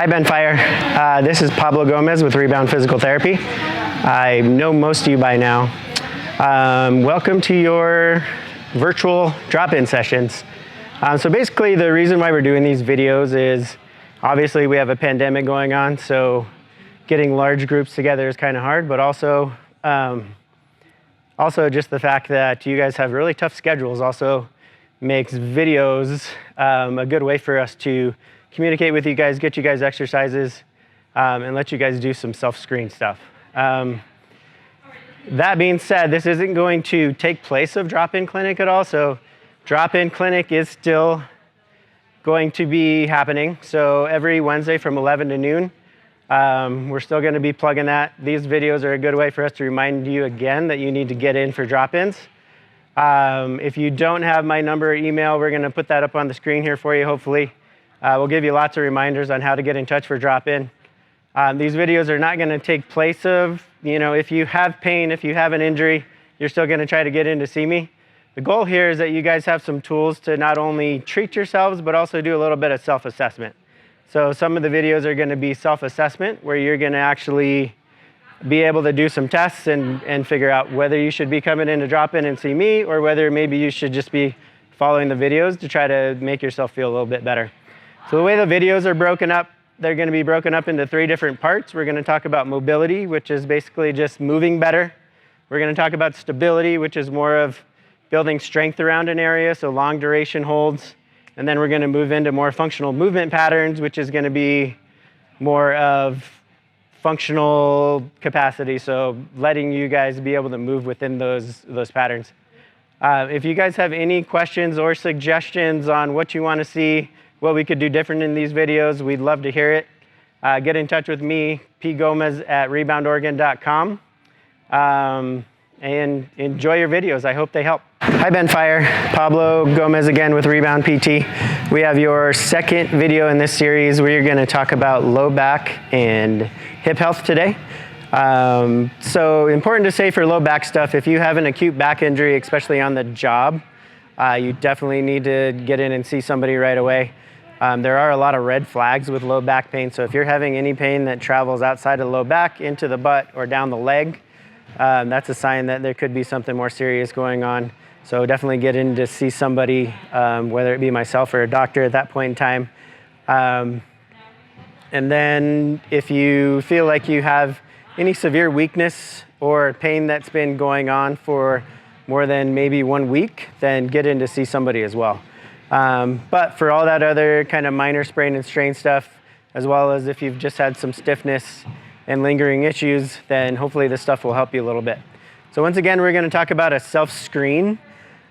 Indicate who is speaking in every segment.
Speaker 1: Hi, Ben Fire. This is Pablo Gomez with Rebound Physical Therapy. I know most of you by now. Welcome to your virtual drop-in sessions. So basically the reason why we're doing these videos is obviously we have a pandemic going on, so getting large groups together is kind of hard, but also just the fact that you guys have really tough schedules also makes videos a good way for us to communicate with you guys, get you guys exercises, and let you guys do some self-screen stuff. That being said, this isn't going to take place of drop-in clinic at all, so drop-in clinic is still going to be happening. So every Wednesday from 11 to noon, we're still going to be plugging that. These videos are a good way for us to remind you again that you need to get in for drop-ins. If you don't have my number or email, we're going to put that up on the screen here for you, hopefully. We'll give you lots of reminders on how to get in touch for drop-in. These videos are not going to take place of, if you have pain, if you have an injury, you're still going to try to get in to see me. The goal here is that you guys have some tools to not only treat yourselves, but also do a little bit of self-assessment. So some of the videos are going to be self-assessment, where you're going to actually be able to do some tests and figure out whether you should be coming in to drop in and see me, or whether maybe you should just be following the videos to try to make yourself feel a little bit better. So the way the videos are broken up, they're going to be broken up into 3 different parts. We're going to talk about mobility, which is basically just moving better. We're going to talk about stability, which is more of building strength around an area, so long duration holds. And then we're going to move into more functional movement patterns, which is going to be more of functional capacity, so letting you guys be able to move within those patterns. If you guys have any questions or suggestions on what you want to see, what we could do different in these videos, we'd love to hear it. Get in touch with me, pgomez@reboundoregon.com, and enjoy your videos. I hope they help. Hi, Ben Fire. Pablo Gomez again with Rebound PT. We have your second video in this series where you're going to talk about low back and hip health today. So important to say for low back stuff, if you have an acute back injury, especially on the job, you definitely need to get in and see somebody right away. There are a lot of red flags with low back pain, so if you're having any pain that travels outside of the low back into the butt or down the leg, that's a sign that there could be something more serious going on. So definitely get in to see somebody, whether it be myself or a doctor at that point in time. And then if you feel like you have any severe weakness or pain that's been going on for more than maybe 1 week, then get in to see somebody as well. But for all that other kind of minor sprain and strain stuff, as well as if you've just had some stiffness and lingering issues, then hopefully this stuff will help you a little bit. So once again, we're going to talk about a self-screen.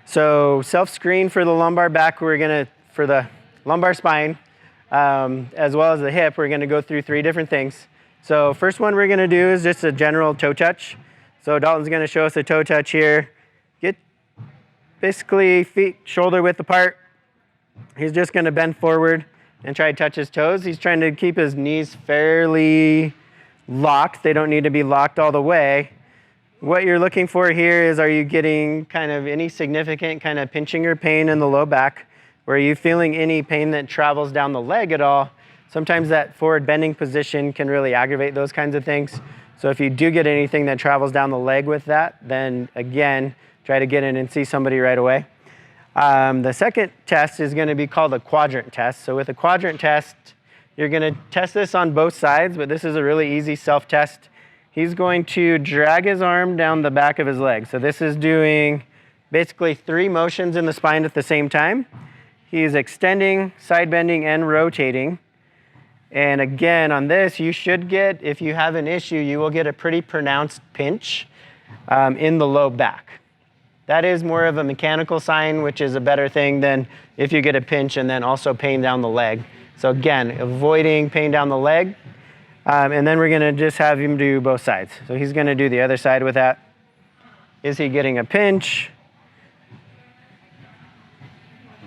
Speaker 1: So self-screen for the lumbar back, for the lumbar spine, as well as the hip, we're going to go through 3 different things. So first one we're going to do is just a general toe touch. So Dalton's going to show us a toe touch here. Get basically feet shoulder width apart. He's just going to bend forward and try to touch his toes. He's trying to keep his knees fairly locked. They don't need to be locked all the way. What you're looking for here is, are you getting kind of any significant kind of pinching or pain in the low back? Or are you feeling any pain that travels down the leg at all? Sometimes that forward bending position can really aggravate those kinds of things. So if you do get anything that travels down the leg with that, then again, try to get in and see somebody right away. The second test is going to be called a Quadrant Test. So with a Quadrant Test, you're going to test this on both sides, but this is a really easy self-test. He's going to drag his arm down the back of his leg. So this is doing basically 3 motions in the spine at the same time. He's extending, side bending, and rotating. And again, on this, you should get, if you have an issue, you will get a pretty pronounced pinch in the low back. That is more of a mechanical sign, which is a better thing than if you get a pinch and then also pain down the leg. So again, avoiding pain down the leg. And then we're going to just have him do both sides. So he's going to do the other side with that. Is he getting a pinch?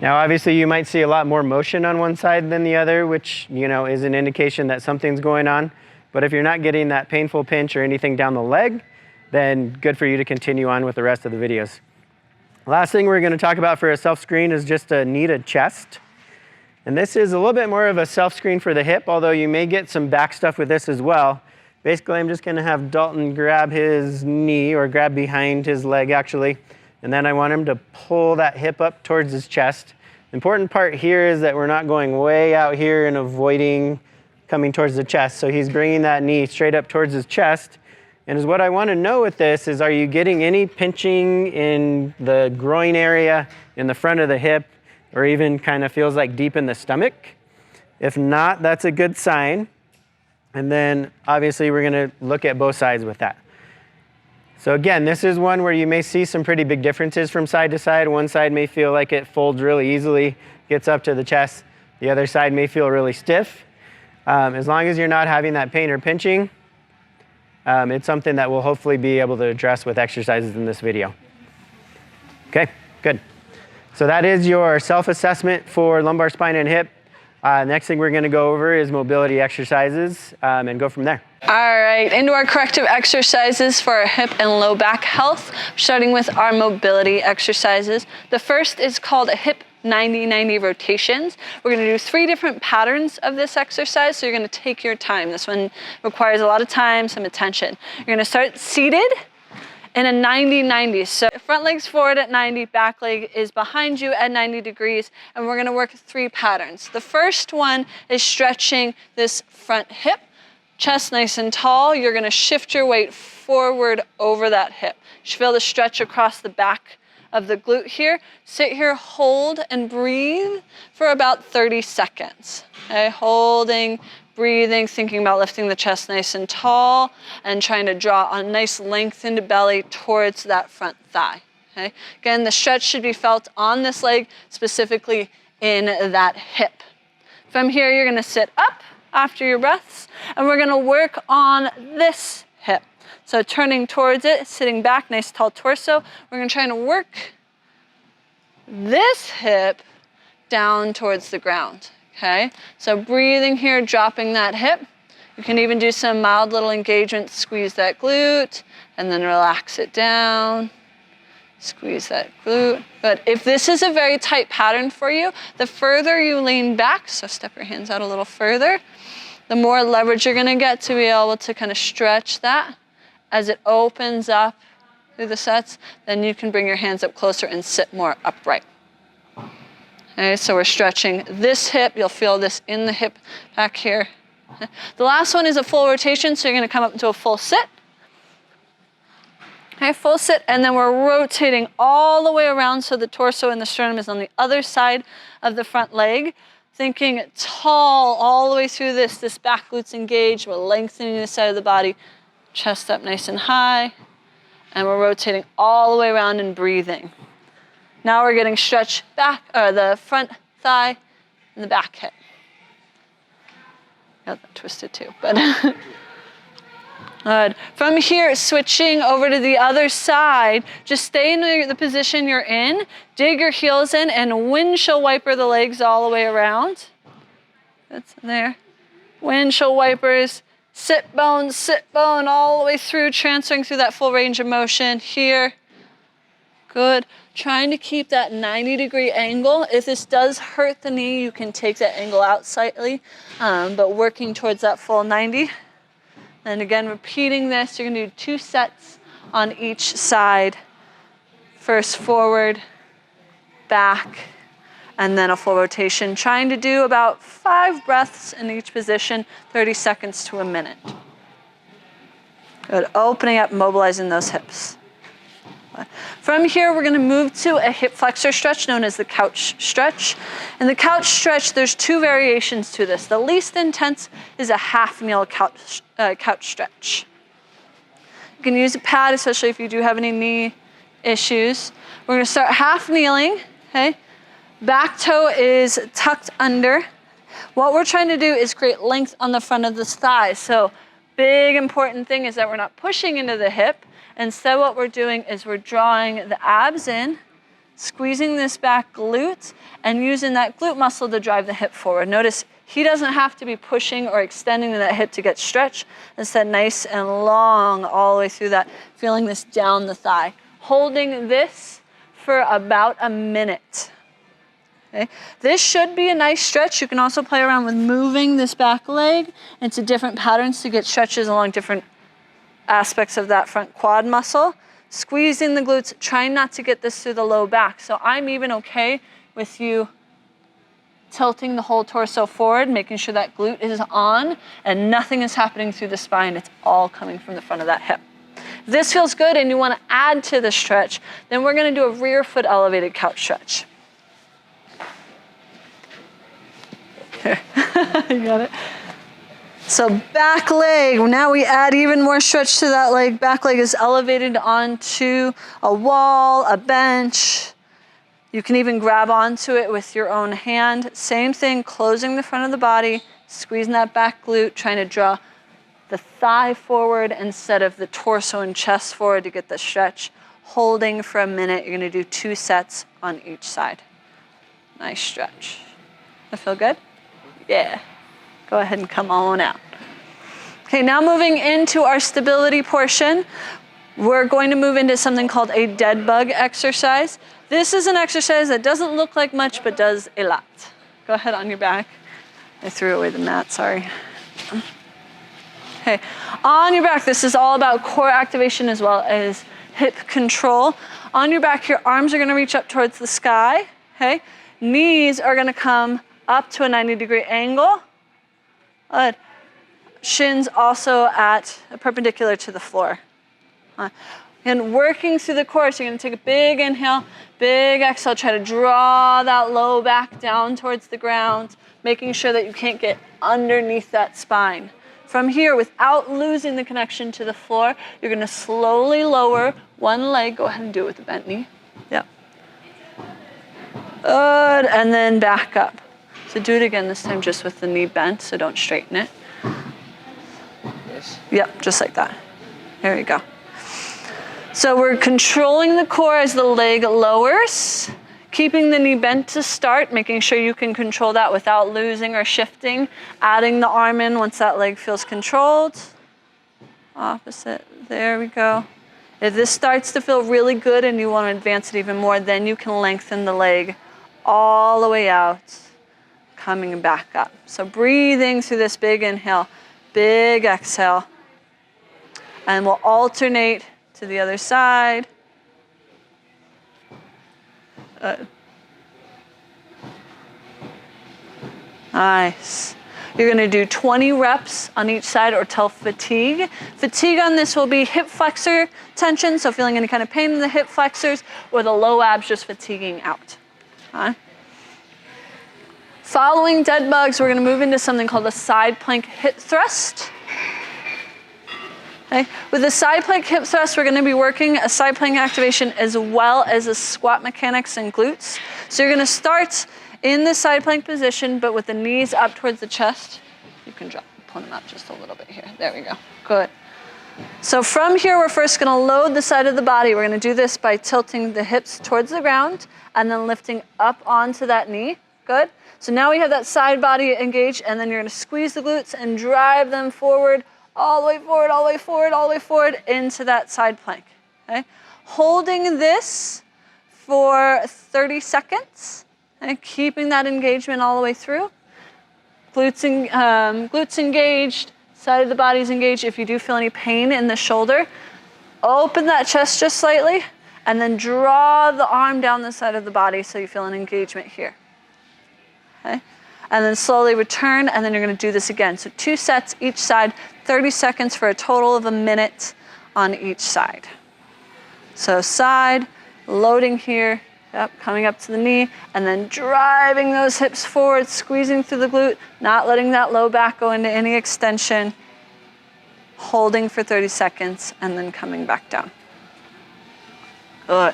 Speaker 1: Now, obviously, you might see a lot more motion on one side than the other, which, is an indication that something's going on. But if you're not getting that painful pinch or anything down the leg, then good for you to continue on with the rest of the videos. Last thing we're going to talk about for a self-screen is just a kneaded chest. And this is a little bit more of a self-screen for the hip, although you may get some back stuff with this as well. Basically, I'm just gonna have Dalton grab his knee, or grab behind his leg actually, and then I want him to pull that hip up towards his chest. The important part here is that we're not going way out here and avoiding coming towards the chest. So he's bringing that knee straight up towards his chest. And is what I want to know with this is, are you getting any pinching in the groin area, in the front of the hip, or even kind of feels like deep in the stomach? If not, that's a good sign. And then obviously we're going to look at both sides with that. So again, this is one where you may see some pretty big differences from side to side. One side may feel like it folds really easily, gets up to the chest. The other side may feel really stiff. As long as you're not having that pain or pinching, it's something that we'll hopefully be able to address with exercises in this video. Okay, good. So that is your self-assessment for lumbar, spine, and hip. Next thing we're going to go over is mobility exercises and go from there.
Speaker 2: All right, into our corrective exercises for our hip and low back health, starting with our mobility exercises. The first is called a hip 90-90 rotations. We're going to do 3 different patterns of this exercise, so you're going to take your time. This one requires a lot of time, some attention. You're going to start seated in a 90-90. So front leg's forward at 90, back leg is behind you at 90 degrees, and we're going to work 3 patterns. The first one is stretching this front hip. Chest nice and tall. You're going to shift your weight forward over that hip. You should feel the stretch across the back of the glute here. Sit here, hold, and breathe for about 30 seconds. Okay, holding, breathing, thinking about lifting the chest nice and tall, and trying to draw a nice lengthened belly towards that front thigh. Okay? Again, the stretch should be felt on this leg, specifically in that hip. From here, you're going to sit up after your breaths, and we're going to work on this hip. So turning towards it, sitting back, nice tall torso. We're going to try to work this hip down towards the ground. Okay, so breathing here, dropping that hip. You can even do some mild little engagement, squeeze that glute, and then relax it down. Squeeze that glute. But if this is a very tight pattern for you, the further you lean back, so step your hands out a little further, the more leverage you're gonna get to be able to kind of stretch that. As it opens up through the sets, then you can bring your hands up closer and sit more upright. Okay, so we're stretching this hip. You'll feel this in the hip back here. The last one is a full rotation, so you're gonna come up into a full sit. Okay, full sit, and then we're rotating all the way around so the torso and the sternum is on the other side of the front leg. Thinking tall all the way through this back glute's engaged. We're lengthening the side of the body, chest up nice and high, and we're rotating all the way around and breathing. Now we're getting stretch back, or the front thigh and the back hip. Got that twisted too, but good. From here, switching over to the other side, just stay in the position you're in, dig your heels in, and windshield wiper the legs all the way around. That's there. Windshield wipers, sit bone, all the way through, transferring through that full range of motion here. Good. Trying to keep that 90-degree angle. If this does hurt the knee, you can take that angle out slightly, but working towards that full 90. And again, repeating this, you're gonna do 2 sets on each side. First forward, back, and then a full rotation. Trying to do about 5 breaths in each position, 30 seconds to a minute. Good, opening up, mobilizing those hips. From here, we're gonna move to a hip flexor stretch known as the couch stretch. In the couch stretch, there's 2 variations to this. The least intense is a half kneel couch stretch. You can use a pad, especially if you do have any knee issues. We're gonna start half kneeling, okay? Back toe is tucked under. What we're trying to do is create length on the front of the thigh. So big important thing is that we're not pushing into the hip. Instead, what we're doing is we're drawing the abs in, squeezing this back glute, and using that glute muscle to drive the hip forward. Notice he doesn't have to be pushing or extending that hip to get stretch. Instead, nice and long all the way through that, feeling this down the thigh. Holding this for about a minute. Okay? This should be a nice stretch. You can also play around with moving this back leg into different patterns to get stretches along different aspects of that front quad muscle. Squeezing the glutes, trying not to get this through the low back. So I'm even okay with you tilting the whole torso forward, making sure that glute is on and nothing is happening through the spine. It's all coming from the front of that hip. If this feels good and you want to add to the stretch, then we're going to do a rear foot elevated couch stretch. Here. You got it? So back leg, now we add even more stretch to that leg. Back leg is elevated onto a wall, a bench. You can even grab onto it with your own hand. Same thing, closing the front of the body, squeezing that back glute, trying to draw the thigh forward instead of the torso and chest forward to get the stretch. Holding for a minute, you're gonna do 2 sets on each side. Nice stretch. That feel good? Yeah. Go ahead and come on out. Okay, now moving into our stability portion, we're going to move into something called a dead bug exercise. This is an exercise that doesn't look like much, but does a lot. Go ahead on your back. I threw away the mat, sorry. Okay, on your back, this is all about core activation as well as hip control. On your back, your arms are gonna reach up towards the sky, okay? Knees are gonna come up to a 90-degree angle. Good. Shins also at perpendicular to the floor. And working through the core, so you're gonna take a big inhale, big exhale, try to draw that low back down towards the ground, making sure that you can't get underneath that spine. From here, without losing the connection to the floor, you're gonna slowly lower one leg. Go ahead and do it with the bent knee. Yep. Good, and then back up. So do it again, this time just with the knee bent, so don't straighten it.
Speaker 3: Yes.
Speaker 2: Yep, just like that. There you go. So we're controlling the core as the leg lowers, keeping the knee bent to start, making sure you can control that without losing or shifting, adding the arm in once that leg feels controlled. Opposite, there we go. If this starts to feel really good and you want to advance it even more, then you can lengthen the leg all the way out, coming back up. So breathing through this big inhale, big exhale, and we'll alternate to the other side. Nice. You're gonna do 20 reps on each side or till fatigue. Fatigue on this will be hip flexor tension, so feeling any kind of pain in the hip flexors, or the low abs just fatiguing out. Following dead bugs, we're gonna move into something called a side plank hip thrust. Okay. With the side plank hip thrust, we're gonna be working a side plank activation as well as a squat mechanics and glutes. So you're gonna start in the side plank position, but with the knees up towards the chest. You can pull them up just a little bit here. There we go, good. So from here, we're first gonna load the side of the body. We're gonna do this by tilting the hips towards the ground and then lifting up onto that knee, good. So now we have that side body engaged, and then you're gonna squeeze the glutes and drive them forward, all the way forward, all the way forward, all the way forward into that side plank, okay? Holding this for 30 seconds, and keeping that engagement all the way through. Glutes engaged, side of the body's engaged. If you do feel any pain in the shoulder, open that chest just slightly, and then draw the arm down the side of the body so you feel an engagement here. Okay? And then slowly return, and then you're gonna do this again. So 2 sets each side, 30 seconds for a total of a minute on each side. So side, loading here, yep, coming up to the knee, and then driving those hips forward, squeezing through the glute, not letting that low back go into any extension, holding for 30 seconds, and then coming back down. Good.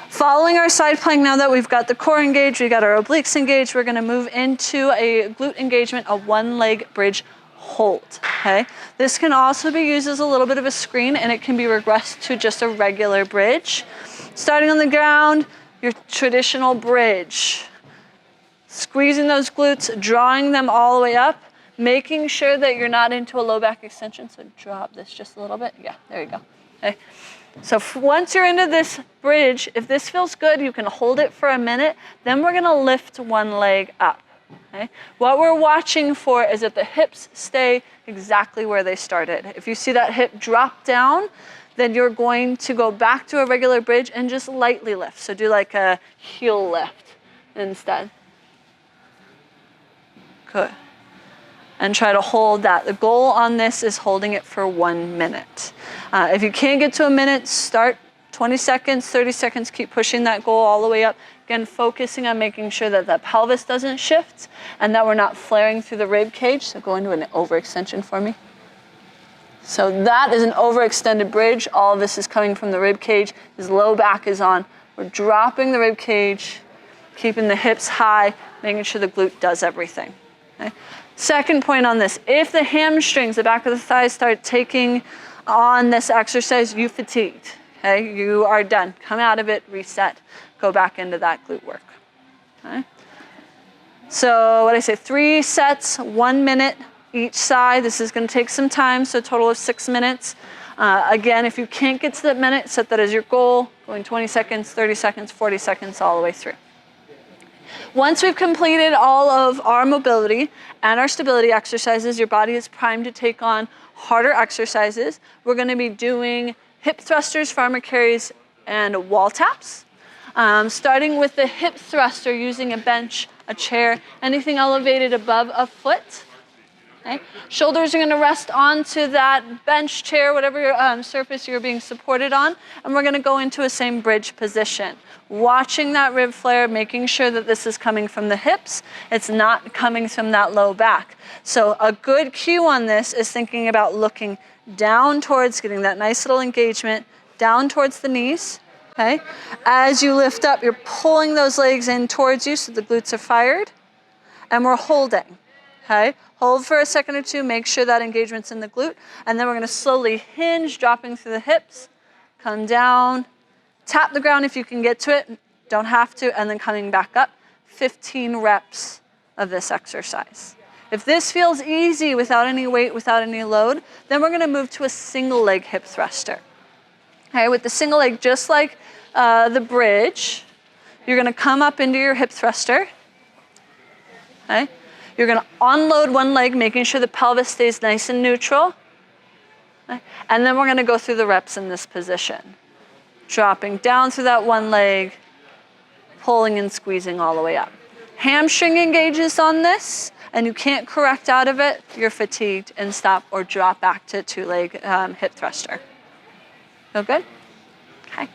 Speaker 2: Following our side plank, now that we've got the core engaged, we've got our obliques engaged, we're gonna move into a glute engagement, a one leg bridge hold, okay? This can also be used as a little bit of a screen, and it can be regressed to just a regular bridge. Starting on the ground, your traditional bridge. Squeezing those glutes, drawing them all the way up, making sure that you're not into a low back extension, so drop this just a little bit. Yeah, there you go, okay? So once you're into this bridge, if this feels good, you can hold it for a minute. Then we're gonna lift one leg up. Okay? What we're watching for is that the hips stay exactly where they started. If you see that hip drop down, then you're going to go back to a regular bridge and just lightly lift. So do like a heel lift instead. Good. And try to hold that. The goal on this is holding it for 1 minute. If you can't get to a minute, start 20 seconds, 30 seconds, keep pushing that goal all the way up. Again, focusing on making sure that the pelvis doesn't shift and that we're not flaring through the rib cage. So go into an overextension for me. So that is an overextended bridge. All of this is coming from the rib cage. His low back is on. We're dropping the rib cage, keeping the hips high, making sure the glute does everything. Okay? Second point on this, if the hamstrings, the back of the thighs, start taking on this exercise, you fatigued. Okay? You are done. Come out of it, reset, go back into that glute work. Okay? So what did I say, 3 sets, 1 minute each side. This is going to take some time, so a total of 6 minutes. Again, if you can't get to that minute, set that as your goal, going 20 seconds, 30 seconds, 40 seconds, all the way through. Once we've completed all of our mobility and our stability exercises, your body is primed to take on harder exercises. We're going to be doing hip thrusters, farmer carries, and wall taps. Starting with the hip thruster using a bench, a chair, anything elevated above a foot. Okay. Shoulders are going to rest onto that bench, chair, whatever surface you're being supported on, and we're going to go into a same bridge position. Watching that rib flare, making sure that this is coming from the hips, it's not coming from that low back. So a good cue on this is thinking about looking down towards, getting that nice little engagement, down towards the knees. Okay. As you lift up, you're pulling those legs in towards you so the glutes are fired, and we're holding. Okay. Hold for a second or two, make sure that engagement's in the glute, and then we're gonna slowly hinge, dropping through the hips, come down, tap the ground if you can get to it, don't have to, and then coming back up. 15 reps of this exercise. If this feels easy without any weight, without any load, then we're gonna move to a single leg hip thruster. Okay, with the single leg, just like the bridge, you're gonna come up into your hip thruster. Okay. You're going to unload one leg, making sure the pelvis stays nice and neutral. Okay? And then we're going to go through the reps in this position. Dropping down through that one leg, pulling and squeezing all the way up. Hamstring engages on this, and you can't correct out of it. You're fatigued and stop or drop back to 2-leg hip thruster. Feel good? Okay.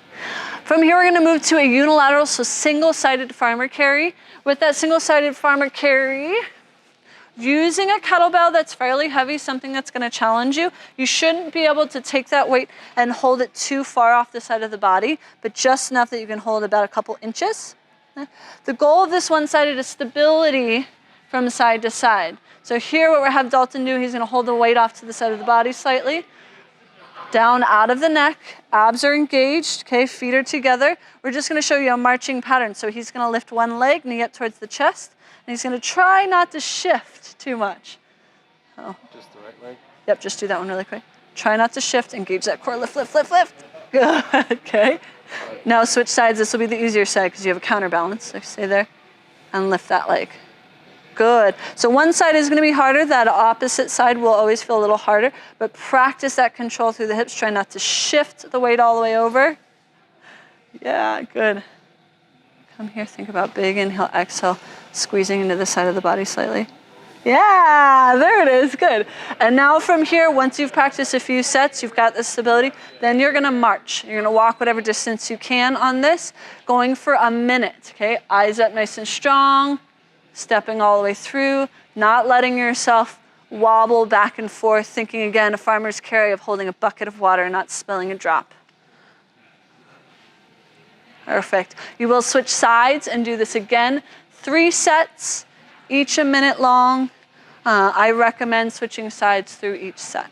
Speaker 2: From here, we're going to move to a unilateral, so single-sided farmer carry. With that single-sided farmer carry, using a kettlebell that's fairly heavy, something that's going to challenge you, you shouldn't be able to take that weight and hold it too far off the side of the body, but just enough that you can hold about a couple inches. The goal of this one-sided is stability from side to side. So here what we have Dalton do, he's going to hold the weight off to the side of the body slightly, down out of the neck, abs are engaged, okay, feet are together. We're just going to show you a marching pattern. So he's going to lift one leg, knee up towards the chest, and he's going to try not to shift too much. Oh.
Speaker 3: Just the right leg?
Speaker 2: Yep, just do that one really quick. Try not to shift, engage that core, lift, lift, lift, lift. Good, okay. Now switch sides, this will be the easier side because you have a counterbalance. So stay there and lift that leg. Good. So one side is going to be harder, that opposite side will always feel a little harder, but practice that control through the hips. Try not to shift the weight all the way over. Yeah, good. Come here, think about big inhale, exhale, squeezing into the side of the body slightly. Yeah, there it is, good. And now from here, once you've practiced a few sets, you've got the stability, then you're gonna march. You're gonna walk whatever distance you can on this, going for a minute, okay? Eyes up nice and strong, stepping all the way through, not letting yourself wobble back and forth, thinking again, a farmer's carry of holding a bucket of water and not spilling a drop. Perfect. You will switch sides and do this again. 3 sets, each a minute long. I recommend switching sides through each set.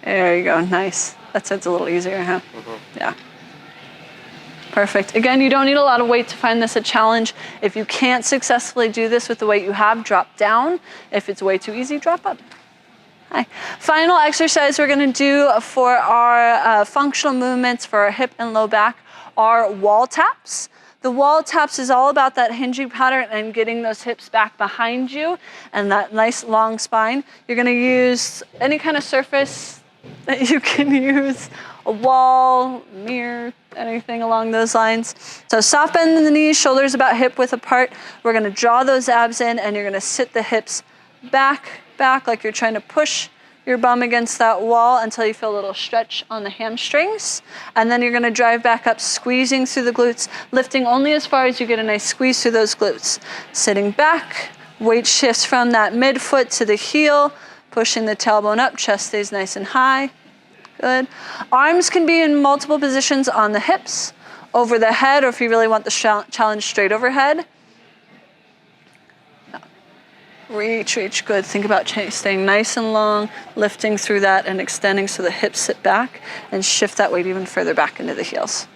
Speaker 2: There you go, nice. That set's a little easier, huh? Mm-hmm. Yeah. Perfect. Again, you don't need a lot of weight to find this a challenge. If you can't successfully do this with the weight you have, drop down. If it's way too easy, drop up. Hi. Final exercise we're gonna do for our functional movements for our hip and low back are wall taps. The wall taps is all about that hinging pattern and getting those hips back behind you and that nice long spine. You're gonna use any kind of surface that you can use, a wall, mirror, anything along those lines. So soft bend in the knees, shoulders about hip width apart. We're gonna draw those abs in and you're gonna sit the hips back like you're trying to push your bum against that wall until you feel a little stretch on the hamstrings. And then you're gonna drive back up, squeezing through the glutes, lifting only as far as you get a nice squeeze through those glutes. Sitting back, weight shifts from that midfoot to the heel, pushing the tailbone up, chest stays nice and high. Good. Arms can be in multiple positions on the hips, over the head, or if you really want the challenge straight overhead. Reach, good. Think about staying nice and long, lifting through that and extending so the hips sit back and shift that weight even further back into the heels.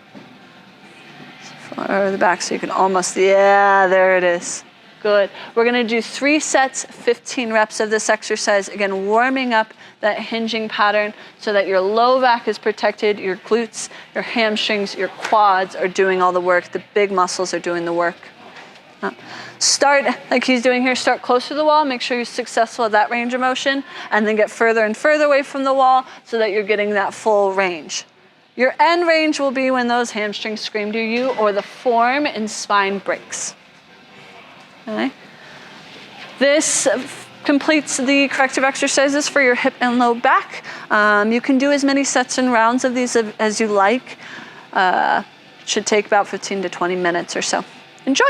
Speaker 2: Far the back so you can almost, yeah, there it is. Good. We're gonna do 3 sets, 15 reps of this exercise. Again, warming up that hinging pattern so that your low back is protected, your glutes, your hamstrings, your quads are doing all the work, the big muscles are doing the work. Start, like he's doing here, start close to the wall, make sure you're successful at that range of motion, and then get further and further away from the wall so that you're getting that full range. Your end range will be when those hamstrings scream to you or the form and spine breaks. Okay. This completes the corrective exercises for your hip and low back. You can do as many sets and rounds of these as you like. Should take about 15 to 20 minutes or so. Enjoy.